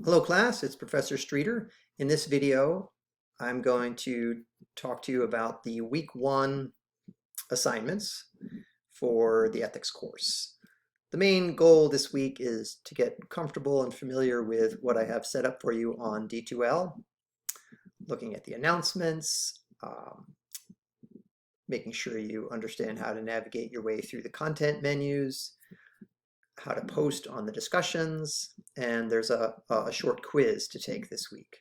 Hello class, it's Professor Streeter. In this video, I'm going to talk to you about the week 1 assignments for the ethics course. The main goal this week is to get comfortable and familiar with what I have set up for you on D2L, looking at the announcements, making sure you understand how to navigate your way through the content menus, how to post on the discussions, and there's a short quiz to take this week.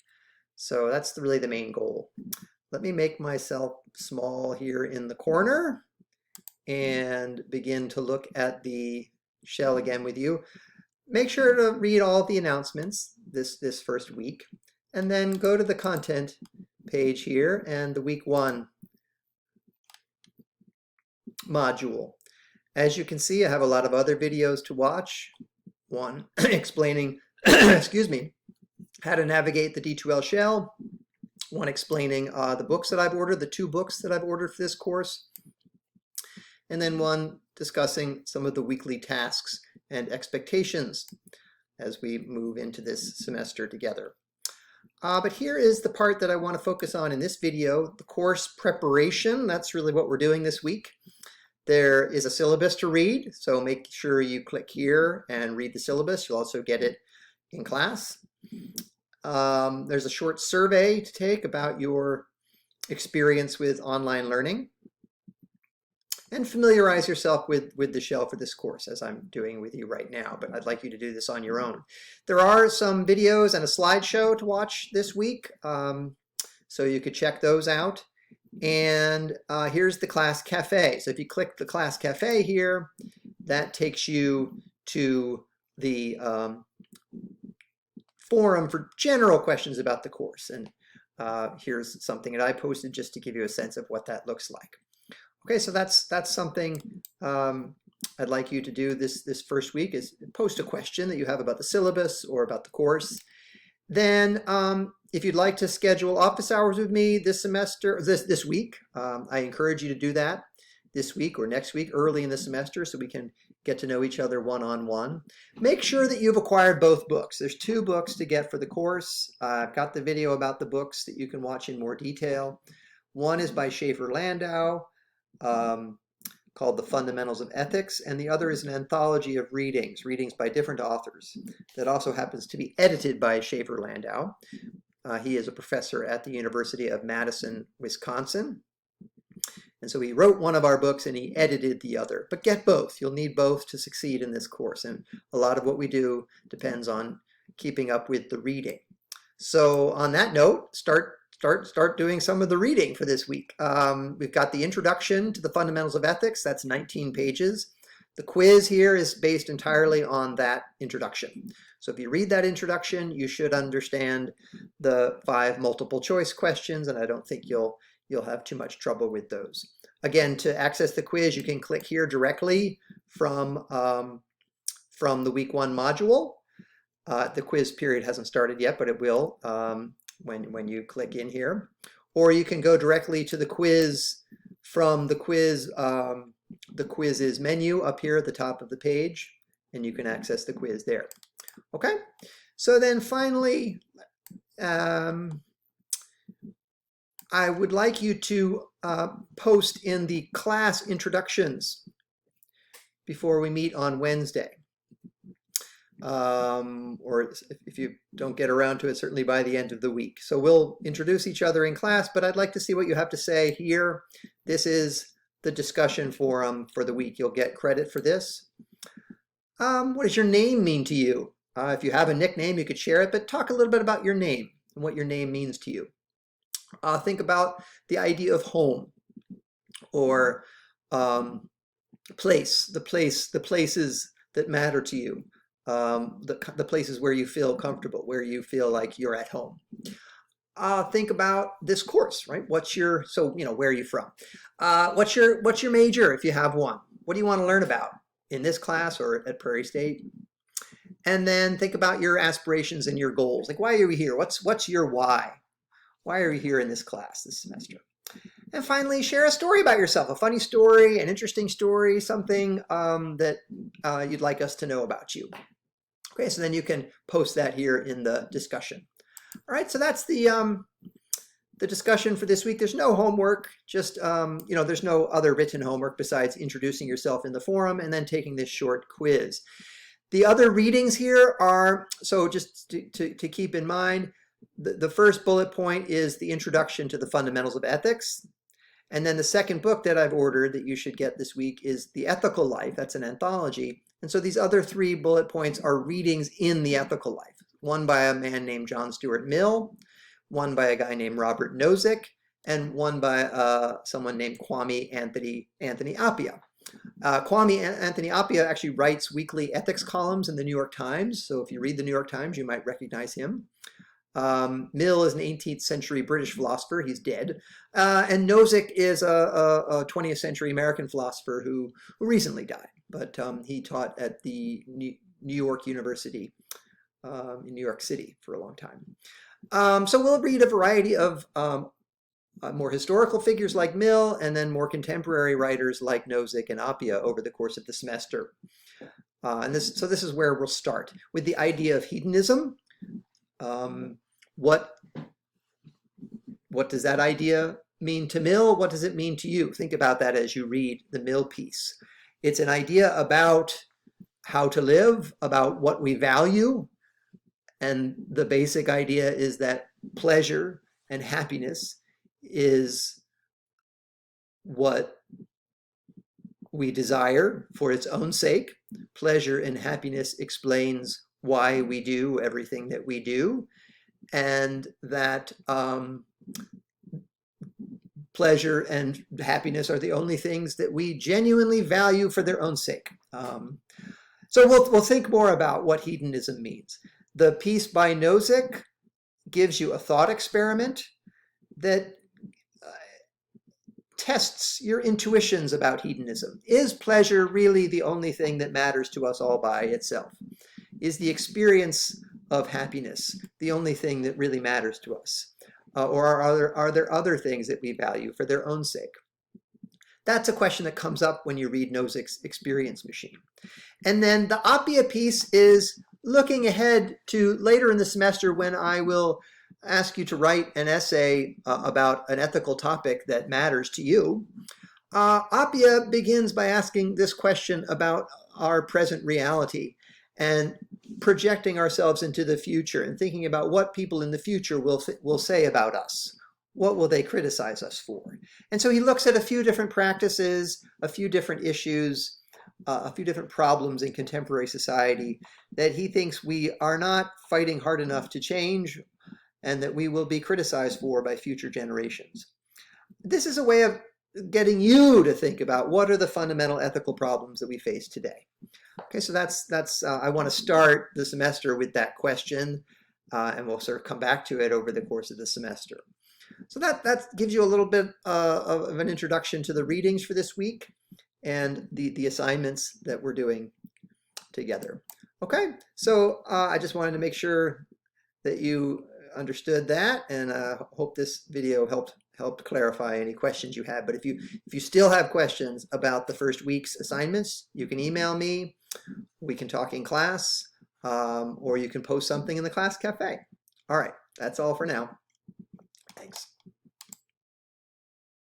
So that's really the main goal. Let me make myself small here in the corner and begin to look at the shell again with you. Make sure to read all the announcements this first week, and then go to the content page here and the week 1 module. As you can see, I have a lot of other videos to watch. One explaining, excuse me, how to navigate the D2L shell. One explaining the books that I've ordered, the 2 books that I've ordered for this course. And then one discussing some of the weekly tasks and expectations as we move into this semester together. But here is the part that I want to focus on in this video, the course preparation. That's really what we're doing this week. There is a syllabus to read, so make sure you click here and read the syllabus. You'll also get it in class. There's a short survey to take about your experience with online learning. And familiarize yourself with the shell for this course, as I'm doing with you right now, but I'd like you to do this on your own. There are some videos and a slideshow to watch this week, so you could check those out. And here's the class cafe. So if you click the class cafe here, that takes you to the forum for general questions about the course. And here's something that I posted just to give you a sense of what that looks like. Okay, so that's something I'd like you to do this first week, is post a question that you have about the syllabus or about the course. Then if you'd like to schedule office hours with me this semester, this week, I encourage you to do that this week or next week, early in the semester, so we can get to know each other one-on-one. Make sure that you've acquired both books. There's 2 books to get for the course. I've got the video about the books that you can watch in more detail. One is by Schaefer-Landau, called The Fundamentals of Ethics, and the other is an anthology of readings by different authors that also happens to be edited by Schaefer-Landau. He is a professor at the University of Madison, Wisconsin. And so he wrote one of our books and he edited the other. But get both. You'll need both to succeed in this course. And a lot of what we do depends on keeping up with the reading. So on that note, start doing some of the reading for this week. We've got the introduction to the fundamentals of ethics. That's 19 pages. The quiz here is based entirely on that introduction. So if you read that introduction, you should understand the 5 multiple choice questions, and I don't think you'll have too much trouble with those. Again, to access the quiz, you can click here directly from the week 1 module. The quiz period hasn't started yet, but it will when you click in here. Or you can go directly to the quiz from the quiz's menu up here at the top of the page, and you can access the quiz there. Okay, so then finally, I would like you to post in the class introductions before we meet on Wednesday. Or if you don't get around to it, certainly by the end of the week. So we'll introduce each other in class, but I'd like to see what you have to say here. This is the discussion forum for the week. You'll get credit for this. What does your name mean to you? If you have a nickname, you could share it, but talk a little bit about your name and what your name means to you. Think about the idea of home or place, the places that matter to you. The places where you feel comfortable, where you feel like you're at home. Think about this course, right? Where are you from? What's your major if you have one? What do you want to learn about in this class or at Prairie State? And then think about your aspirations and your goals. Like, why are you here? What's your why? Why are you here in this class this semester? And finally, share a story about yourself, a funny story, an interesting story, something that you'd like us to know about you. Okay, so then you can post that here in the discussion. All right, so that's the discussion for this week. There's no homework, just, there's no other written homework besides introducing yourself in the forum and then taking this short quiz. The other readings here are, so just to keep in mind, the first bullet point is the introduction to the fundamentals of ethics. And then the second book that I've ordered that you should get this week is The Ethical Life. That's an anthology. And so these other 3 bullet points are readings in the ethical life. One by a man named John Stuart Mill, one by a guy named Robert Nozick, and one by someone named Kwame Anthony Appiah. Kwame Anthony Appiah actually writes weekly ethics columns in the New York Times. So if you read the New York Times, you might recognize him. Mill is an 18th century British philosopher. He's dead. And Nozick is a 20th century American philosopher who recently died. But he taught at the New York University in New York City for a long time. So we'll read a variety of more historical figures like Mill and then more contemporary writers like Nozick and Appiah over the course of the semester. So this is where we'll start with the idea of hedonism. What does that idea mean to Mill? What does it mean to you? Think about that as you read the Mill piece. It's an idea about how to live, about what we value. And the basic idea is that pleasure and happiness is what we desire for its own sake. Pleasure and happiness explains why we do everything that we do, and that pleasure and happiness are the only things that we genuinely value for their own sake. So we'll think more about what hedonism means. The piece by Nozick gives you a thought experiment that tests your intuitions about hedonism. Is pleasure really the only thing that matters to us all by itself? Is the experience of happiness the only thing that really matters to us? Or are there other things that we value for their own sake? That's a question that comes up when you read Nozick's Experience Machine. And then the Appiah piece is looking ahead to later in the semester when I will ask you to write an essay about an ethical topic that matters to you. Appiah begins by asking this question about our present reality and projecting ourselves into the future and thinking about what people in the future will say about us. What will they criticize us for? And so he looks at a few different practices, a few different issues, a few different problems in contemporary society that he thinks we are not fighting hard enough to change and that we will be criticized for by future generations. This is a way of getting you to think about what are the fundamental ethical problems that we face today. Okay, so that's I want to start the semester with that question, and we'll sort of come back to it over the course of the semester. So that gives you a little bit of an introduction to the readings for this week and the assignments that we're doing together. Okay, so I just wanted to make sure that you understood that, and hope this video helped clarify any questions you had. But if you still have questions about the first week's assignments, you can email me, we can talk in class, or you can post something in the class cafe. All right, that's all for now. Thanks.